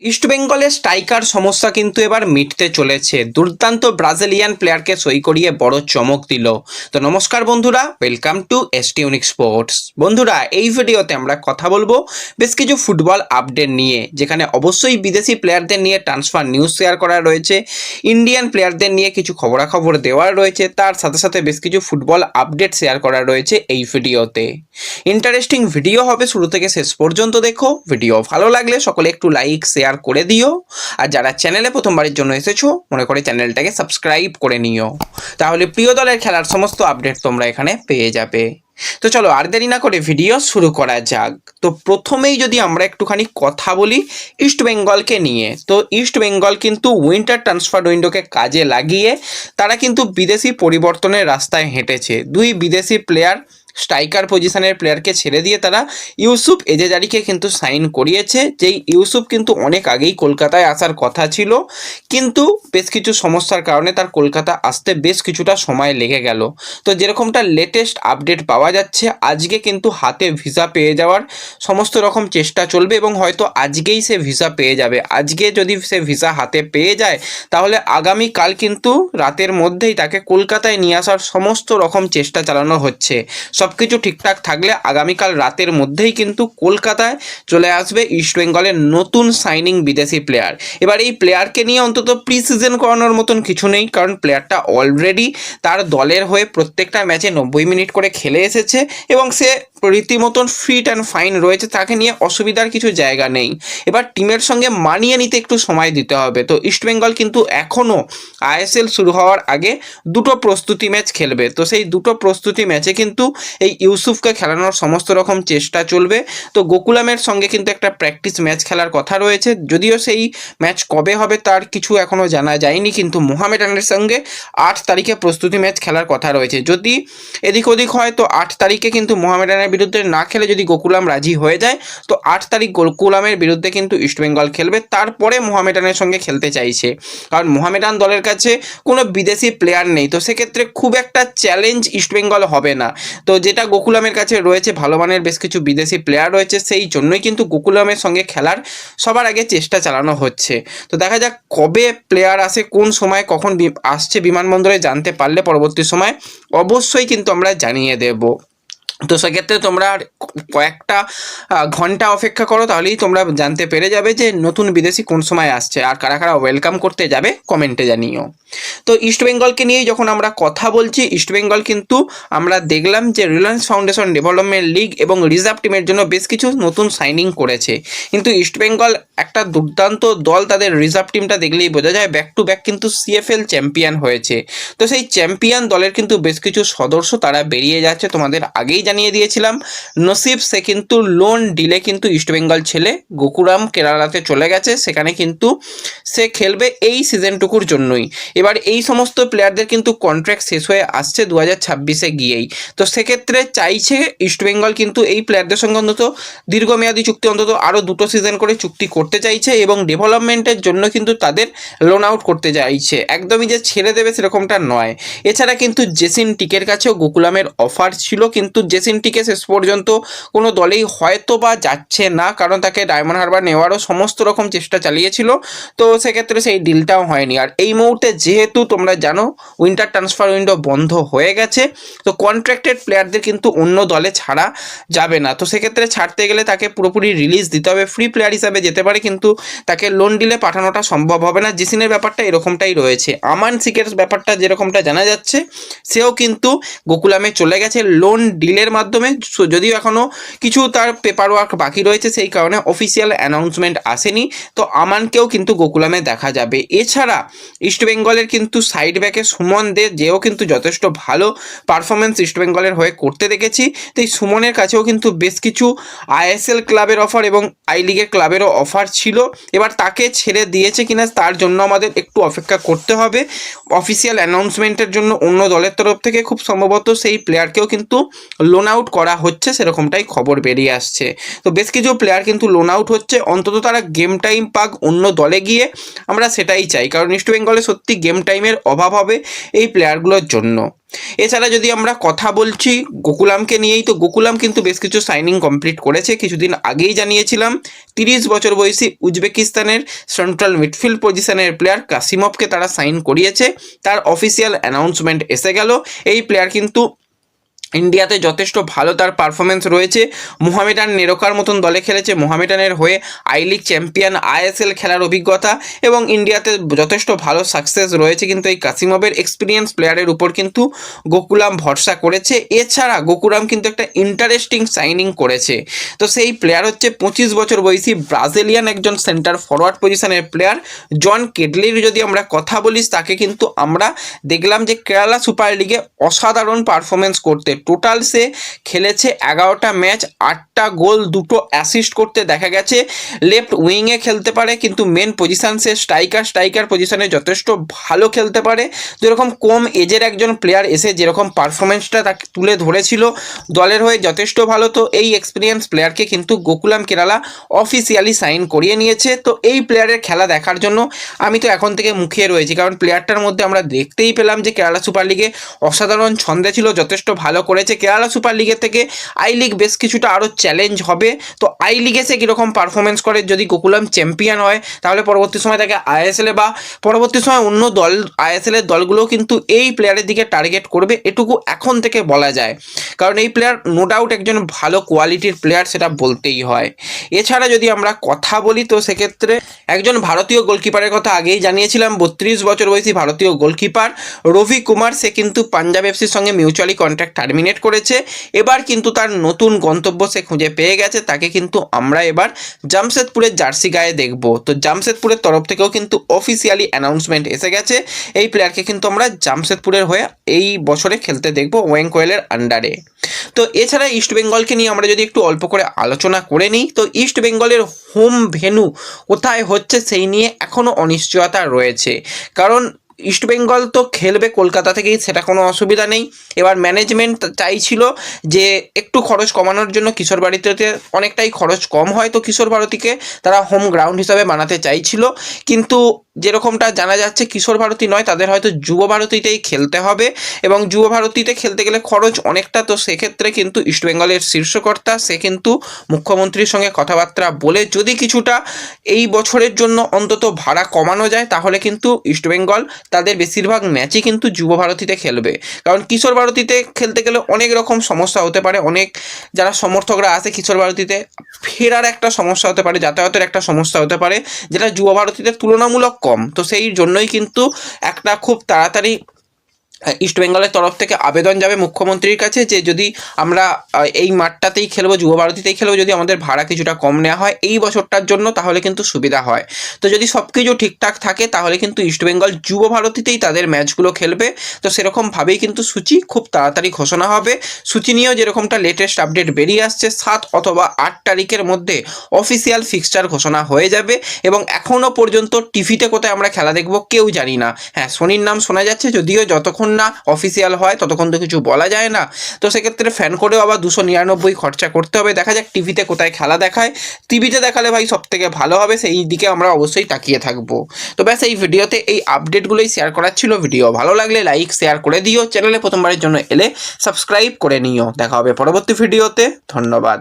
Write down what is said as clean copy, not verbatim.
ইস্টবেঙ্গলের স্ট্রাইকার সমস্যা কিন্তু এবার মিটতে চলেছে। দুর্দান্ত ব্রাজিলিয়ান প্লেয়ারকে সই করিয়ে বড় চমক দিল। তো নমস্কার বন্ধুরা, welcome to ST unique sports. বন্ধুরা, এই ভিডিওতে আমরা কথা বলবো বেশ কিছু ফুটবল আপডেট নিয়ে, যেখানে অবশ্যই বিদেশি প্লেয়ারদের নিয়ে ট্রান্সফার নিউজ শেয়ার করা রয়েছে, ইন্ডিয়ান প্লেয়ারদের নিয়ে কিছু খবরাখবর দেওয়ার রয়েছে, তার সাথে সাথে বেশ কিছু ফুটবল আপডেট শেয়ার করা রয়েছে এই ভিডিওতে। ইন্টারেস্টিং ভিডিও হবে, শুরু থেকে শেষ পর্যন্ত দেখো। ভিডিও ভালো লাগলে সকলে একটু লাইক শেয়ার করে দিও, আর যারা চ্যানেলে প্রথমবারের জন্য এসেছো মনে করে চ্যানেলটাকে সাবস্ক্রাইব করে নিও, তাহলে প্রিয় দলের খেলার সমস্ত আপডেট তোমরা এখানে পেয়ে যাবে। তো চলো আর দেরি না করে ভিডিও শুরু করা যাক। তো প্রথমেই যদি আমরা একটুখানি কথা বলি ইস্ট বেঙ্গলকে নিয়ে, তো ইস্ট বেঙ্গল কিন্তু উইন্টার ট্রান্সফার উইন্ডোকে কাজে লাগিয়ে তারা কিন্তু বিদেশি পরিবর্তনের রাস্তায় হেঁটেছে। দুই বিদেশি প্লেয়ার, স্ট্রাইকার পজিশনের প্লেয়ারকে ছেড়ে দিয়ে তারা ইউসুফ এজেজারিকে কিন্তু সাইন করিয়েছে। যেই ইউসুফ কিন্তু অনেক আগেই কলকাতায় আসার কথা ছিল, কিন্তু বেশ কিছু সমস্যার কারণে তার কলকাতা আসতে বেশ কিছুটা সময় লেগে গেল। তো যেরকমটা লেটেস্ট আপডেট পাওয়া যাচ্ছে, আজকে কিন্তু হাতে ভিসা পেয়ে যাওয়ার সমস্ত রকম চেষ্টা চলবে এবং হয়তো আজকেই সে ভিসা পেয়ে যাবে। আজকে যদি সে ভিসা হাতে পেয়ে যায় তাহলে আগামীকাল কিন্তু রাতের মধ্যেই তাকে কলকাতায় নিয়ে আসার সমস্ত রকম চেষ্টা চালানো হচ্ছে। সব কিছু ঠিকঠাক থাকলে আগামীকাল রাতের মধ্যেই কিন্তু কলকাতায় চলে আসবে ইস্টবেঙ্গলের নতুন সাইনিং বিদেশি প্লেয়ার। এবার এই প্লেয়ারকে নিয়ে অন্তত প্রি সিজন করানোর মতন কিছু নেই, কারণ প্লেয়ারটা অলরেডি তার দলের হয়ে প্রত্যেকটা ম্যাচে 90 মিনিট করে খেলে এসেছে এবং সে রীতিমতন ফিট অ্যান্ড ফাইন রয়েছে, তাকে নিয়ে অসুবিধার কিছু জায়গা নেই। এবার টিমের সঙ্গে মানিয়ে নিতে একটু সময় দিতে হবে। তো ইস্টবেঙ্গল কিন্তু এখনও আইএসএল শুরু হওয়ার আগে দুটো প্রস্তুতি ম্যাচ খেলবে। তো সেই দুটো প্রস্তুতি ম্যাচে কিন্তু এই ইউসুফকে খেলানোর সমস্ত রকম চেষ্টা চলবে। তো গোকুলামের সঙ্গে কিন্তু একটা প্র্যাকটিস ম্যাচ খেলার কথা রয়েছে, যদিও সেই ম্যাচ কবে হবে তার কিছু এখনও জানা যায়নি, কিন্তু মোহামেডানের সঙ্গে 8 তারিখে প্রস্তুতি ম্যাচ খেলার কথা রয়েছে। যদি এদিক ওদিক হয় তো 8 তারিখে কিন্তু মোহামেডানের বিরুদ্ধে না খেলে যদি গোকুলাম রাজি হয়ে যায় তো 8 তারিখ গোকুলামের বিরুদ্ধে কিন্তু ইস্টবেঙ্গল খেলবে। তারপরে মোহামেডানের সঙ্গে খেলতে চাইছে, কারণ মোহামেডান দলের কাছে কোনো বিদেশি প্লেয়ার নেই। তো সেক্ষেত্রে খুব একটা চ্যালেঞ্জ ইস্টবেঙ্গল হবে না। তো যেটা গোকুলামের কাছে রয়েছে, ভালো মানের বেশ কিছু বিদেশি প্লেয়ার রয়েছে, সেই জন্যই কিন্তু গোকুলামের সঙ্গে খেলার সবার আগে চেষ্টা চালানো হচ্ছে। তো দেখা যাক কবে প্লেয়ার আসে, কোন সময় কখন আসছে বিমানবন্দরে জানতে পারলে পরবর্তী সময় অবশ্যই কিন্তু আমরা জানিয়ে দেব। তো সেক্ষেত্রে তোমরা আর কয়েকটা ঘন্টা অপেক্ষা করো, তাহলেই তোমরা জানতে পেরে যাবে যে নতুন বিদেশি কোন সময় আসছে, আর কারা কারা ওয়েলকাম করতে যাবে কমেন্টে জানিও। তো ইস্টবেঙ্গলকে নিয়েই যখন আমরা কথা বলছি, ইস্টবেঙ্গল কিন্তু আমরা দেখলাম যে রিলায়েন্স ফাউন্ডেশন ডেভেলপমেন্ট লিগ এবং রিজার্ভ টিমের জন্য বেশ কিছু নতুন সাইনিং করেছে। কিন্তু ইস্টবেঙ্গল একটা দুর্দান্ত দল, তাদের রিজার্ভ টিমটা দেখলেই বোঝা যায় ব্যাক টু ব্যাক কিন্তু সিএফএল চ্যাম্পিয়ন হয়েছে। তো সেই চ্যাম্পিয়ন দলের কিন্তু বেশ কিছু সদস্য তারা বেরিয়ে যাচ্ছে, তোমাদের আগেই জানিয়ে দিয়েছিলাম। নসিব সে কিন্তু লোন ডিলে কিন্তু ইস্টবেঙ্গল ছেলে গোকুরাম কেরালাতে চলে গেছে, সেখানে কিন্তু সে খেলবে এই সিজনটুকুর জন্যই। এবার এই সমস্ত প্লেয়ারদের কিন্তু কন্ট্রাক্ট শেষ হয়ে আসছে 2026-এ গিয়েই। তো সেক্ষেত্রে চাইছে ইস্টবেঙ্গল কিন্তু এই প্লেয়ারদের সঙ্গে অন্তত দীর্ঘমেয়াদী চুক্তি, অন্তত আরও 2টো সিজন করে চুক্তি করতে চাইছে এবং ডেভেলপমেন্টের জন্য কিন্তু তাদের লোন আউট করতে চাইছে। একদমই যে ছেড়ে দেবে সেরকমটা নয়। এছাড়া কিন্তু জেসিন টিকের কাছেও গোকুলামের অফার ছিল, কিন্তু জেসিন টিকে শেষ পর্যন্ত কোনো দলেই হয়তো বা যাচ্ছে না, কারণ তাকে ডায়মন্ড হারবার নেওয়ারও সমস্ত রকম চেষ্টা চালিয়েছিল। তো সেক্ষেত্রে সেই ডিলটাও হয়নি। আর এই মুহূর্তে যেহেতু তোমরা জানো উইন্টার ট্রান্সফার উইন্ডো বন্ধ হয়ে গেছে, তো কন্ট্রাক্টেড প্লেয়ারদের কিন্তু অন্য দলে ছাড়া যাবে না। তো সেক্ষেত্রে ছাড়তে গেলে তাকে পুরোপুরি রিলিজ দিতে হবে, ফ্রি প্লেয়ার হিসাবে যেতে পারে, কিন্তু তাকে লোন ডিলে পাঠানোটা সম্ভব হবে না। জেসিনের ব্যাপারটা এরকমটাই রয়েছে। আমান সিকের ব্যাপারটা যেরকমটা জানা যাচ্ছে, সেও কিন্তু গোকুলামে চলে গেছে লোন ডিলের মাধ্যমে, যদিও এখনও কিছু তার পেপার ওয়ার্ক বাকি রয়েছে, সেই কারণে অফিসিয়াল অ্যানাউন্সমেন্ট আসেনি। তো আমানকেও কিন্তু গোকুলামে দেখা যাবে। এছাড়া ইস্টবেঙ্গলের কিন্তু সাইড ব্যাকে সুমন দে, যেও কিন্তু যথেষ্ট ভালো পারফরমেন্স ইস্টবেঙ্গলের হয়ে করতে দেখেছি। তো এই সুমনের কাছেও কিন্তু বেশ কিছু আইএসএল ক্লাবের অফার এবং আই লিগের ক্লাবেরও অফার ছিল। এবার তাকে ছেড়ে দিয়েছে কিনা তার জন্য আমাদের একটু অপেক্ষা করতে হবে। অফিসিয়াল অ্যানাউন্সমেন্টের জন্য অন্য দলের তরফ থেকে খুব সম্ভবত সেই প্লেয়ারকেও কিন্তু লোন লোন আউট করা হচ্ছে সেরকমটাই খবর বেরিয়ে আসছে। তো বেশ কিছু প্লেয়ার কিন্তু লোন আউট হচ্ছে, অন্তত তারা গেম টাইম পাক অন্য দলে গিয়ে, আমরা সেটাই চাই, কারণ ইস্ট বেঙ্গলে সত্যি গেম টাইমের অভাব হবে এই প্লেয়ারগুলোর জন্য। এছাড়া যদি আমরা কথা বলছি গোকুলামকে নিয়েই, তো গোকুলাম কিন্তু বেশ কিছু সাইনিং কমপ্লিট করেছে। কিছুদিন আগেই জানিয়েছিলাম 30 বছর বয়সী উজবেকিস্তানের সেন্ট্রাল মিডফিল্ড পজিশনের প্লেয়ার কাসিমভকে তারা সাইন করিয়েছে। তার অফিসিয়াল অ্যানাউন্সমেন্ট এসে গেল। এই প্লেয়ার কিন্তু ইন্ডিয়াতে যথেষ্ট ভালো তার পারফরমেন্স রয়েছে। মোহামেডান নেরোকার মতন দলে খেলেছে, মোহামেডানের হয়ে আই লিগ চ্যাম্পিয়ন, আইএসএল খেলার অভিজ্ঞতা এবং ইন্ডিয়াতে যথেষ্ট ভালো সাকসেস রয়েছে। কিন্তু এই কাসিমভের এক্সপিরিয়েন্স প্লেয়ারের উপর কিন্তু গোকুলাম ভরসা করেছে। এছাড়া গোকুলাম কিন্তু একটা ইন্টারেস্টিং সাইনিং করেছে। তো সেই প্লেয়ার হচ্ছে 25 বছর বয়সী ব্রাজিলিয়ান একজন সেন্টার ফরওয়ার্ড পজিশনের প্লেয়ার জন কেডলির। যদি আমরা কথা বলি, তাকে কিন্তু আমরা দেখলাম যে কেরালা সুপার লিগে অসাধারণ পারফরমেন্স করতে। টোটাল সে খেলেছে 11টা ম্যাচ, 8টা গোল, 2টো অ্যাসিস্ট করতে দেখা গেছে। লেফট উইংয়ে খেলতে পারে, কিন্তু মেন পজিশন সে স্ট্রাইকার পজিশনে যথেষ্ট ভালো খেলতে পারে। যেরকম কম এজের একজন প্লেয়ার এসে যেরকম পারফরমেন্সটা তাকে তুলে ধরেছিল দলের হয়ে যথেষ্ট ভালো। তো এই এক্সপিরিয়েন্স প্লেয়ারকে কিন্তু গোকুলাম কেরালা অফিসিয়ালি সাইন করিয়ে নিয়েছে। তো এই প্লেয়ারের খেলা দেখার জন্য আমি তো এখন থেকে মুখিয়ে রয়েছি, কারণ প্লেয়ারটার মধ্যে আমরা দেখতেই পেলাম যে কেরালা সুপার লিগে অসাধারণ ছন্দে ছিল, যথেষ্ট ভালো করেছে। কেরালা সুপার লিগের থেকে আই লিগ বেশ কিছুটা আরও চ্যালেঞ্জ হবে। তো আই লিগে সে কীরকম পারফরমেন্স করে, যদি গোকুলাম চ্যাম্পিয়ন হয় তাহলে পরবর্তী সময় তাকে আইএসএলে বা পরবর্তী সময় অন্য দল, আইএসএলের দলগুলোও কিন্তু এই প্লেয়ারের দিকে টার্গেট করবে, এটুকু এখন থেকে বলা যায়। কারণ এই প্লেয়ার নো ডাউট একজন ভালো কোয়ালিটির প্লেয়ার, সেটা বলতেই হয়। এছাড়া যদি আমরা কথা বলি, তো সেক্ষেত্রে একজন ভারতীয় গোলকিপারের কথা আগেই জানিয়েছিলাম। 32 বছর বয়সী ভারতীয় গোলকিপার রবি কুমার, সে কিন্তু পাঞ্জাব এফসির সঙ্গে মিউচুয়ালি কন্ট্রাক্ট টার্মিনেট করেছে। এবার কিন্তু তার নতুন গন্তব্য সে খুঁজে পেয়ে গেছে। তাকে কিন্তু আমরা এবার জামশেদপুরের জার্সি গায়ে দেখব। তো জামশেদপুরের তরফ থেকেও কিন্তু অফিসিয়ালি অ্যানাউন্সমেন্ট এসে গেছে। এই প্লেয়ারকে কিন্তু আমরা জামশেদপুরের হয়ে এই বছরে খেলতে দেখব ওয়েঙ্কোয়েলের আন্ডারে। তো এছাড়া ইস্ট বেঙ্গলকে নিয়ে আমরা যদি একটু অল্প করে আলোচনা করে নিই, তো ইস্ট বেঙ্গলের হোম ভেন্যু কোথায় হচ্ছে সেই নিয়ে এখনও অনিশ্চয়তা রয়েছে। কারণ ইস্ট বেঙ্গল তো খেলবে কলকাতা থেকেই, সেটা কোনো অসুবিধা নেই। এবার ম্যানেজমেন্ট চাইছিল যে একটু খরচ কমানোর জন্য, কিশোর ভারতীতে অনেকটাই খরচ কম হয়, তো কিশোর ভারতীকে তারা হোম গ্রাউন্ড হিসাবে বানাতে চাইছিল। কিন্তু যেরকমটা জানা যাচ্ছে কিশোর ভারতী নয়, তাদের হয়তো যুব ভারতীতেই খেলতে হবে, এবং যুব ভারতীতে খেলতে গেলে খরচ অনেকটা। তো সেক্ষেত্রে কিন্তু ইস্টবেঙ্গলের শীর্ষকর্তা সে কিন্তু মুখ্যমন্ত্রীর সঙ্গে কথাবার্তা বলে যদি কিছুটা এই বছরের জন্য অন্তত ভাড়া কমানো যায়, তাহলে কিন্তু ইস্টবেঙ্গল তাদের বেশিরভাগ ম্যাচই কিন্তু যুব ভারতীতে খেলবে। কারণ কিশোর ভারতীতে খেলতে গেলে অনেক রকম সমস্যা হতে পারে, অনেক যারা সমর্থকরা আছে কিশোর ভারতীতে ফেরার একটা সমস্যা হতে পারে, যাতায়াতের একটা সমস্যা হতে পারে, যেটা যুব ভারতীতে তুলনামূলক কম। তো সেই জন্যই কিন্তু একটা খুব তাড়াতাড়ি ইস্টবেঙ্গলের তরফ থেকে আবেদন যাবে মুখ্যমন্ত্রীর কাছে যে যদি আমরা এই মাঠটাতেই খেলবো, যুব ভারতীতেই খেলবো, যদি আমাদের ভাড়া কিছুটা কম নেওয়া হয় এই বছরটার জন্য, তাহলে কিন্তু সুবিধা হয়। তো যদি সব কিছু ঠিকঠাক থাকে তাহলে কিন্তু ইস্টবেঙ্গল যুব ভারতীতেই তাদের ম্যাচগুলো খেলবে। তো সেরকমভাবেই কিন্তু সূচি খুব তাড়াতাড়ি ঘোষণা হবে। সূচি নিয়েও যেরকমটা লেটেস্ট আপডেট বেরিয়ে আসছে, 7 অথবা 8 তারিখের মধ্যে অফিসিয়াল ফিক্সচার ঘোষণা হয়ে যাবে। এবং এখনও পর্যন্ত টিভিতে কোথায় আমরা খেলা দেখব কেউ জানি না। হ্যাঁ, সোনির নাম শোনা যাচ্ছে, যদিও যতক্ষণ না অফিসিয়াল হয় ততক্ষণ তো কিছু বলা যায় না। তো সেক্ষেত্রে ফ্যান করেও আবার 299 খরচা করতে হবে। দেখা যাক টিভিতে কোথায় খেলা দেখায়। টিভিতে দেখালে ভাই সব থেকে ভালো হবে, সেই দিকে আমরা অবশ্যই তাকিয়ে থাকবো। তো ব্যাস এই ভিডিওতে এই আপডেটগুলোই শেয়ার করার ছিল। ভিডিও ভালো লাগলে লাইক শেয়ার করে দিও, চ্যানেলে প্রথমবারের জন্য এলে সাবস্ক্রাইব করে নিও। দেখা হবে পরবর্তী ভিডিওতে। ধন্যবাদ।